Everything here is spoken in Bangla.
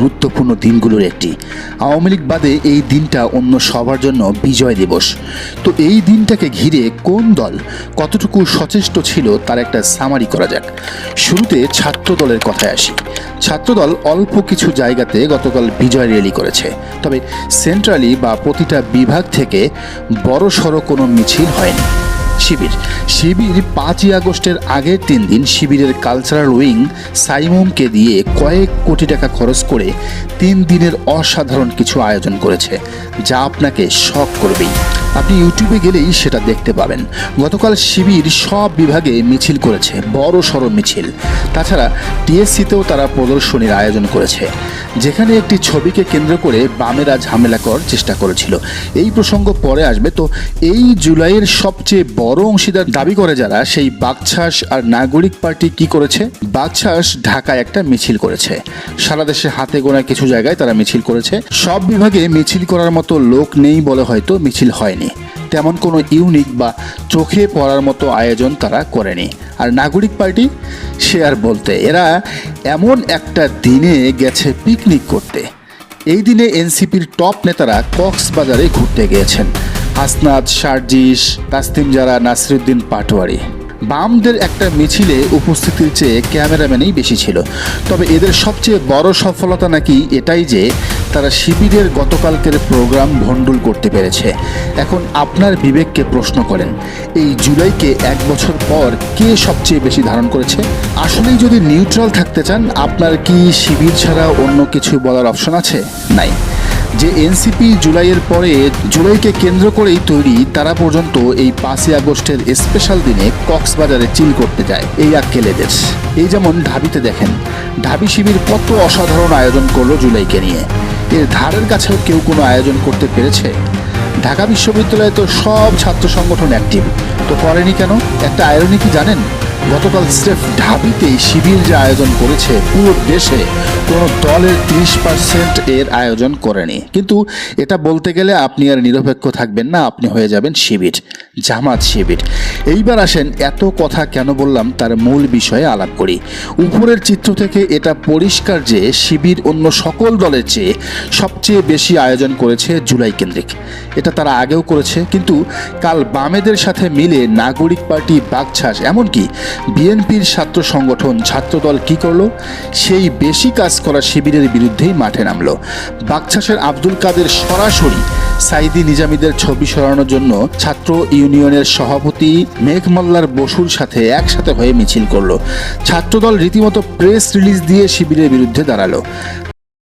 গুরুত্বপূর্ণ দিনগুলোর একটি। আওয়ামী লীগ বাদে এই দিনটা অন্য সবার জন্য বিজয় দিবস। তো এই দিনটাকে ঘিরে কোন দল কতটুকু সচেষ্ট ছিল তার একটা সামারি করা যাক। শুরুতে ছাত্র দলের কথায় আসি। ছাত্রদল অল্প কিছু জায়গাতে গতকাল বিজয় র্যালি করেছে, তবে সেন্ট্রালি বা প্রতিটা বিভাগ থেকে বড় সড়ো কোনো মিছিল হয়নি। শিবির 5ই আগস্টের আগের 3 দিন শিবিরের কালচারাল উইং সাইমুমকে দিয়ে কয়েক কোটি টাকা খরচ করে 3 দিনের অসাধারণ কিছু আয়োজন করেছে, যা আপনাকে শক করবেই। আপনি ইউটিউবে গেলেই সেটা দেখতে পাবেন। গতকাল শিবির সব বিভাগে মিছিল করেছে, বড় সড়ো মিছিল। তাছাড়া টিএসসিতেও তারা প্রদর্শনীর আয়োজন করেছে, যেখানে একটি ছবিকে কেন্দ্র করে বামেরা ঝামেলা করার চেষ্টা করেছিল। এই প্রসঙ্গ পরে আসবে। তো এই জুলাইয়ের সবচেয়ে বড় অংশীদার দাবি করে যারা, সেই বাকছাস আর নাগরিক পার্টি কি করেছে? বাকছাস ঢাকায় একটা মিছিল করেছে। সারা দেশে হাতে গোনা কিছু জায়গায় তারা মিছিল করেছে। সব বিভাগে মিছিল করার মতো লোক নেই বলে হয়তো মিছিল হয়নি। তেমন কোনো ইউনিক বা চোখে পড়ার মতো আয়োজন তারা করেনি। আর নাগরিক পার্টি, সে আর বলতে, এরা এমন একটা দিনে গেছে পিকনিক করতে। এই দিনে এনসিপির টপ নেতারা কক্সবাজারে ঘুরতে গিয়েছেন। হাসনাত, সার্জিস, তাসনিম জারা, নাসিরুদ্দিন পাটোয়ারি। বামদের একটা মিছিলে উপস্থিতির চেয়ে ক্যামেরাম্যানই বেশি ছিল। তবে এদের সবচেয়ে বড় সফলতা নাকি এটাই যে তারা শিবিরের গতকালকের প্রোগ্রাম ভণ্ডুল করতে পেরেছে। এখন আপনার বিবেককে প্রশ্ন করেন, এই জুলাইকে 1 বছর পর কে সবচেয়ে বেশি ধারণ করেছে? আসলেই যদি নিউট্রাল থাকতে চান, আপনার কি শিবির ছাড়া অন্য কিছু বলার অপশন আছে? নাই। যে এনসিপি জুলাইয়ের পরে জুলাইকে কেন্দ্র করেই তৈরি, তারা পর্যন্ত এই 5ই আগস্টের স্পেশাল দিনে কক্সবাজারে চিল করতে যায়। এই আক্কেলেদের। এই যেমন ঢাবিতে দেখেন, ঢাবি শিবির কত অসাধারণ আয়োজন করলো জুলাইকে নিয়ে। এর ধারের কাছেও কেউ কোনো আয়োজন করতে পেরেছে? ঢাকা বিশ্ববিদ্যালয়ে তো সব ছাত্র সংগঠন অ্যাক্টিভ, তো করেনি কেন? একটা আয়োজনই কি জানেন? গতকাল স্রেফ ঢাবিতেই শিবির যে আয়োজন করেছে, পুরো দেশে কোনো দলের 30% এর আয়োজন করেনি। কিন্তু এটা বলতে গেলে আপনি আর নিরপেক্ষ থাকবেন না, আপনি হয়ে যাবেন শিবির, জামাত শিবির। এইবার আসেন, এত কথা কেন বললাম তার মূল বিষয়ে আলাপ করি। উপরের চিত্র থেকে এটা পরিষ্কার যে শিবির অন্য সকল দলের চেয়ে সবচেয়ে বেশি আয়োজন করেছে জুলাই কেন্দ্রিক। এটা তারা আগেও করেছে, কিন্তু কাল বামেদের সাথে মিলে নাগরিক পার্টি, বাকছাস, এমনকি বিএনপির ছাত্র সংগঠন ছাত্রদল কি করলো? সেই বেশি কাজ করা শিবিরের বিরুদ্ধেই মাঠে নামলো। বাকছাসের আব্দুল কাদের সরাসরি সাইদি নিজামীদের ছবি সরানোর জন্য ছাত্র ইউনিয়নের সভাপতি মেঘমল্লার বসুর সাথে একসাথে হয়ে মিছিল করলো। ছাত্রদল রীতিমতো প্রেস রিলিজ দিয়ে শিবিরের বিরুদ্ধে দাঁড়ালো।